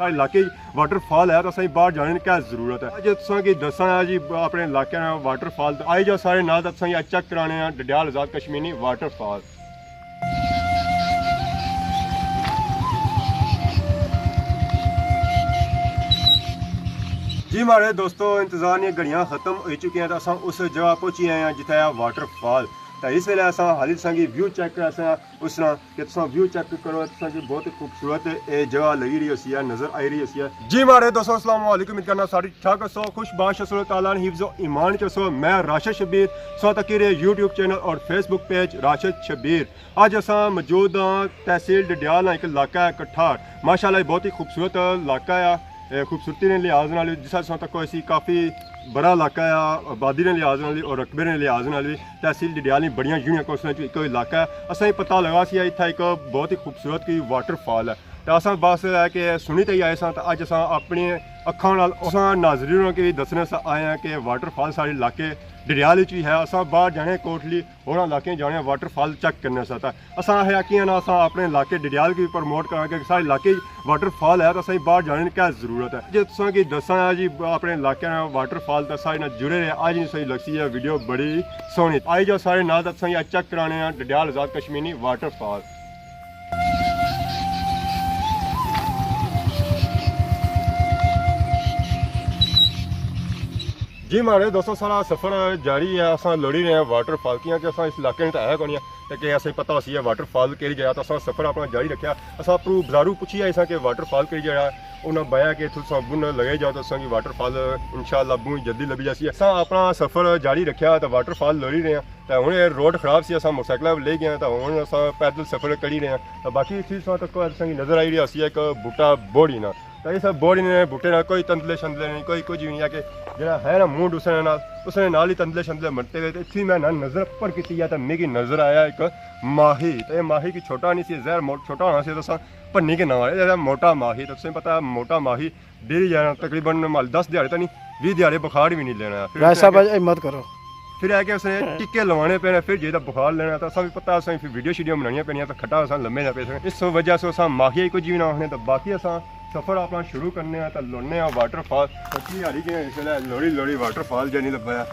साढ़े इलाके वाटरफॉल है तो असं बाहर जाने की क्या जरूरत है। अज तुसा की दसा जी अपने इलाके वाटरफॉल आई जाओ सारे नाल तुसा चेक कराने डडियाल आजाद कश्मीरी वाटरफॉल। जी हमारे दोस्तों इंतजार ने घड़ियां खत्म हो चुकी हैं तो अस उस जगह पहुंची आए हैं जिथे वाटरफॉल। तो इस वेले अस हाली तुसेंगी व्यू चेक करा उस तरह कि तुम व्यू चेक करो तुसेंगी बहुत ही खूबसूरत ये जगह लगी रही होसी है नजर आई रही होसी है। जी हमारे दोस्तों अस्सलाम वालेकुम, उम्मीद करना सारी ठीक सो खुश बाश ताला हिफ्ज़ो ईमान के सो। मैं राशिद शब्बीर सो तकीर यूट्यूब चैनल और फेसबुक पेज राशिद शब्बीर। अज अस मौजूद हाँ तहसील डडियाल एक इलाका है कठार। माशाअल्लाह बहुत ही खूबसूरत इलाका है खूबसूरती ने लिहाज नाल जिस हिसाब तक ऐसी काफ़ी बड़ा इलाका है आबादी ने लिहाज नाल और रकबे ने लिहाज नाल भी तहसील डडियाल बड़िया यूनियन कौंसलों एक इलाका है। असें पता लगा सी इतना एक बहुत ही खूबसूरत की वाटरफॉल है तो अस बस है कि सुनी तो ही आए सा अज अस अपनी अखा नाजरीनों के भी दसने आए हैं कि वाटरफॉल सारे इलाके डडियाल भी है। अस बाहर जाने कोटली होर इलाके जाने वाटरफॉल चेक करने साथ अस है ना अस अपने इलाके डडियाल की भी प्रमोट करा कि सारे इलाके वाटरफॉल है तो असं बाहर जाने की क्या जरूरत है। जो तुसा की दसा जी अपने इलाके वाटरफॉल तो सारे जुड़े रहे अज नहीं सही लगती है वीडियो बड़ी सोहनी आई जाओ सारे नाल तुसा चेक कराने डडियाल आजाद कश्मीरी वाटरफॉल। जी हमारे दोस्तों सारा सफ़र जारी है अस लड़ी रहे हैं वाटरफॉल की कि इस इलाके में तो है कौन है कि असें पता सी है वाटरफॉल केड़ी जगह तो अस सफ़र अपना जारी रखा। अस अपू बाजारू पुछी आए कि वाटरफॉल केड़ी जगह है उन्हें बया कि तुम बुन लगे जाओ तो असं वाटरफॉल इंशाअल्लाह बू जल्दी लभी जासी। अस अपना सफ़र जारी रखा तो वाटरफॉल लड़ी रहे हैं तो हूँ रोड खराब से अस मोटरसाइकिल ले गए तो हूँ अस पैदल सफ़र करी रहे हैं तो बाकी चीज़ तक असें नज़र आई रही है एक बूटा बोड़ी ना तो ये सब बोड़ी ने बूटे ना कोई तंदले शंदले नहीं कोई कुछ भी नहीं है कि जरा है ना मूड उसने नाल ही तंदले शंदले मरते गए। तो इतनी मैं ना नज़र पर की तो मिगी नज़र आया एक माही तो ये माही की छोटा नहीं सी जहर छोटा होना सी तो भन्नी के नाम है मोटा माही तो तुसें पता है मोटा माही डेली जाना तकरीबन 10 दिहाड़े तो नहीं 20 दिहाड़े बुखार भी नहीं लेना हिम्मत करो फिर है कि उसने टिक्के लवाने पैने फिर जो बुखार लेना तो असा भी पता असें फिर वीडियो शीडियो बनानी पैनियां तो खट्टा अस लम्बे ना पे इस वजह से अस माही कुछ भी ना होने तो बाकी अस सफ़र अपना शुरू करने तो लुड़ने वाटरफॉल की हारी के इसलिए लोड़ी लोड़ी वाटरफॉल जो नहीं लभा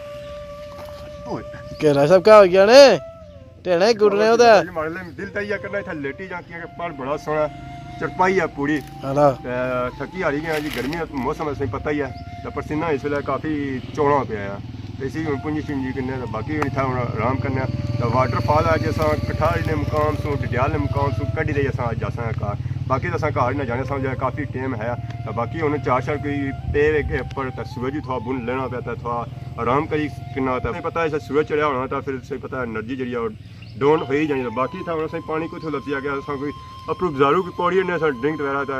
केला सब क्या हो गया ने टेढ़े गुड़ने होता है दिल तैया करना इतना लेटी जाती है पर बड़ा सोना चरपाई है पूरी थकी हारी के जी गर्मी मौसम असें पता ही है तो पसीना इसलिए काफ़ी चौड़ा पे है इसी पुंजी शुंजी करने तो बाकी था आराम करने तो वाटरफॉल है जो अस कठार ने मुकाम सू डडियाल ने मुकाम सू कड़ी रही अस जासा घर बाकी तो अस घर ना जाने समझ काफ़ी टाइम है तो बाकी उन्हें चार कोई पे के पर तो सूरज भी थोड़ा बुन लेना पाया थोड़ा आराम करी किन्ना तो पता है सूरज चढ़िया होना तो फिर से पता है एनर्जी जी डाउन हो ही जानी तो बाकी था असें पानी कुछ लपसी आ गया अस कोई अपू बाजारू की पौड़ी ने ड्रिंक वगैरह तो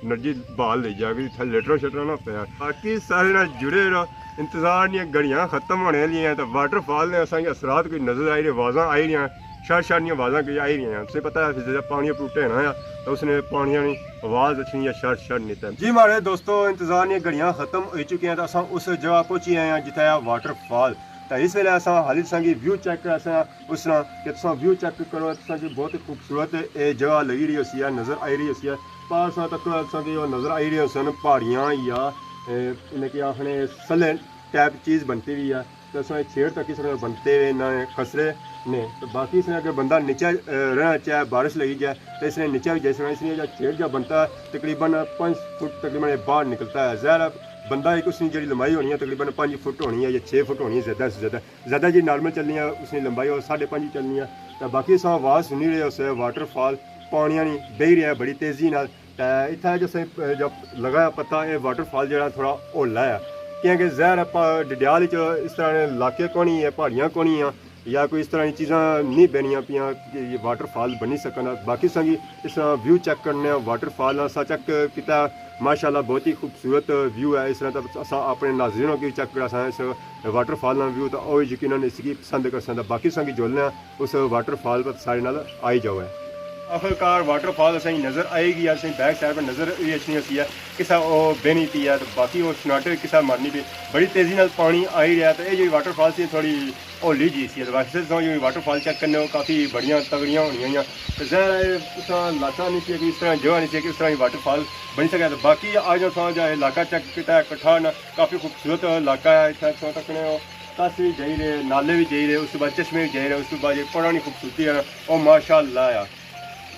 एनर्जी बहाल ले जाएगी लेटरो शेटरो ना पाया बाकी सारे ना जुड़े रहो इंतजार नहीं घड़ियां खत्म होने वाली हैं तो वाटरफॉल ने असा असरात कोई नजर आई रही आवाज़ा आई रही शर शर आवाज़ा कोई आई रही हैं उसे पता है जब पानी टूटे ना तो उसने पानी आवाज़ अच्छी या शर शर नहीं था। जी हमारे दोस्तों इंतजार नहीं घड़ियां खत्म हो चुकी हैं तो अस उस जगह पहुंची आए हैं जिथे वाटरफॉल तो इस वेले अस हाली तुसेंगी व्यू चेक करा उस तरह कि तुम व्यू चेक करो तुसेंगी बहुत ही खूबसूरत ये जगह लगी रही होसी है नज़र आई रही होसी है पास तक असेंगी नज़र आई रही होसन पहाड़ियाँ या इन्हें क्या आखने सले टाइप चीज़ बनती हुई है तो अस छेड़ तक इस बनते हुए ना खसरे ने तो बाकी इसने अगर बंदा नीचे रहना चाहे बारिश लगी जाए तो इसने नीचे भी जैसे इसलिए जब छेड़ जब बनता है तकरीबन 5 फुट तकरीबन बाहर निकलता है ज़ाहिर बंदा एक उसकी जी लंबाई होनी है तकरीबन 5 फुट होनी है या 6 फुट होनी है ज़्यादा से ज़्यादा जी नॉर्मल चलनी है उसकी लंबाई और 5.5 चलनी है तो बाकी अस आवाज़ सुनी रहे उस वाटरफॉल पानिया नहीं बही रहा है बड़ी तेज़ी नाल इतना जो जब लगा पता ये वाटरफॉल जो थोड़ा होला है क्योंकि जहर डडियाल इस तरह इलाके को नहीं है पहाड़ियाँ को नहीं है या कोई इस तरह की चीज़ा नहीं बनिया पियाँ कि ये वाटरफॉल बनी सकन बाकी संगी इस तरह व्यू चेक करने वाटरफॉल असा चेक किया माशाल्लाह बहुत ही खूबसूरत व्यू है। इस तरह तो अस अपने नाज़रीनों की चेक करा इस वाटरफॉल व्यू तो वही यकीनन इसकी पसंद कर सकता बाकी संगी जोलने उस वाटरफॉल पर सारे नाल आई जाओ है। आखिरकार वाटरफॉल असें नज़र आएगी असें बैक साइड पर नज़र भी अच्छी होती है किसा बेनी पी है तो बाकी वो सनाटे किसा मारनी भी बड़ी तेज़ी नाल पानी आई रहा तो ये वाटरफॉल से थोड़ी होली जी सी वैसे तो ये वाटरफॉल चेक करने को काफ़ी बढ़िया तगड़ियाँ होनी तो जहर लाता नहीं सी कि इस तरह जगह नहीं सी कि इस तरह वाटरफॉल बन सके तो बाकी आज जो जो इलाका चेक किया कट्ठा काफ़ी खूबसूरत इलाका है इतना तकने तस भी जाई रहे नाले भी जाई रहे उसके बाद चश्मे भी जाई रहे उसके बाद पुरानी खूबसूरती है और माशाअल्लाह है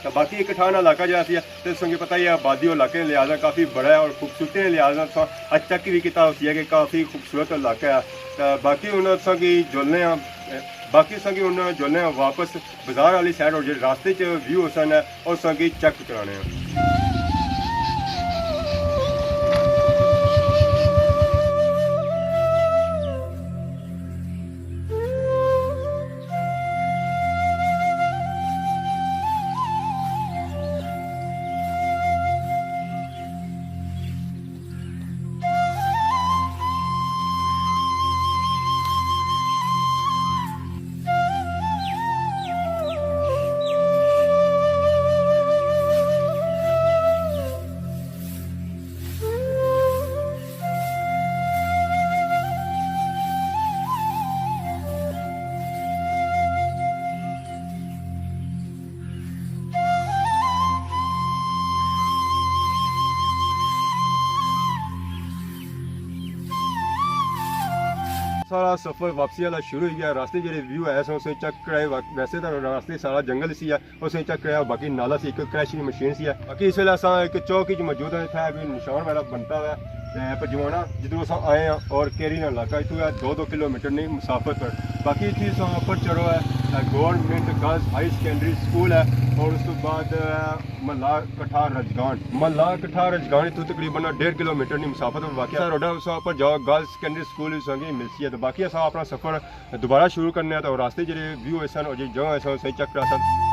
तो बाकी एक कठाना इलाका जो है तो संगे पता ही है आबादी और इलाके लिहाजा काफ़ी बड़ा है और खूबसूरती के लिहाजा आज तक भी किया होती है कि काफ़ी खूबसूरत इलाका है तो बाकी उन्होंने जुलने बाकी संगी उन्होंने जुलने वापस बाजार वाली साइड और जो रास्ते व्यू सन है और संगी चेक कराने सारा सफर वापसी वाला शुरू हो गया रास्ते जो व्यू है उसे चेक कराए वैसे तो रास्ते सारा जंगल सी है उसे चेक कराया बाकी नाला सी एक क्रैशिंग मशीन सी है बाकी इस वेले असा एक चौक मौजूद है इतना भी निशान वाला बनता हुआ है पजवाना जिधरों अस आए हैं और केरी इलाका इतों है 2-2 किलोमीटर नहीं मुसाफत पर बाकी इतनी ऊपर चढ़ो है government girls high secondary school है और उसके बाद मल्ला कठार रजगान इतों तकरीबन 1.5 किलोमीटर नहीं मुसाफत पर बाकी रोडा पर जाओ गर्ल्स सेकेंडरी स्कूल संगी मिलती है तो बाकी अस अपना सफर दोबारा शुरू करने तो रास्ते जो व्यू है सन और जो जगह है सही चेक करा सन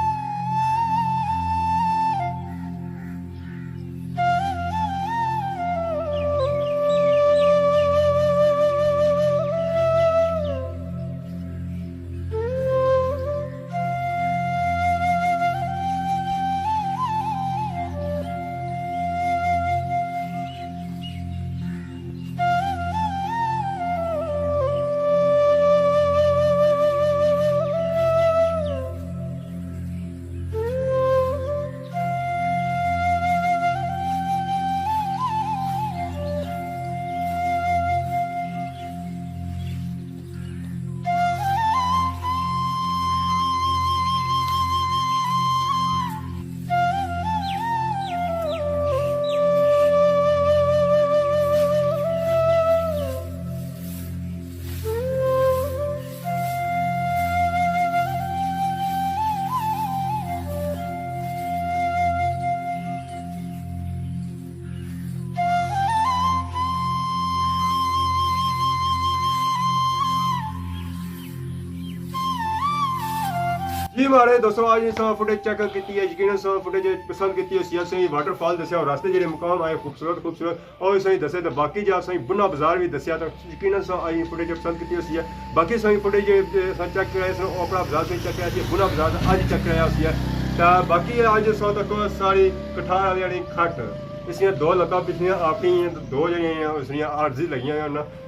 जी हमारे दोस्तों आज इस फुटेज चेक की है यकीन फुटेज पसंद की सही वाटरफॉल दसिया और रास्ते जो मुकाम आए खूबसूरत और सही दसे तो बाकी जो सही बुना बाजार भी दसिया तो यकीन आई फुटेज पसंद की बाकी सही फुटेज चेक कराया अपना बाजार सही चेक कराया बुना बाजार अज चेक कराया तो बाकी अज तक सारी कठार वाली खट इसलिए 2 लत्तां पिछलियां आपी 2 जड़ियां आरजी लगी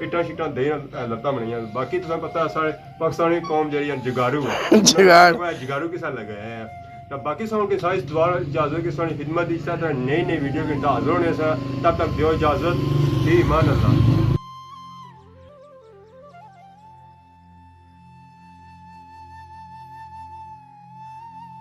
इट्टां शिट्टां दे लत्तां बनियां बाकी तुसें पता है साढ़े पाकिस्तानी कौम जी जगारू जगारू के साथ लगे हैं तो बाकी सौ के साइज दोबारा इजाजत की सारी खिदमत इस तरह नई वीडियो के हाजिर होने से तब तक दो इजाजत ईमान अल्लाह।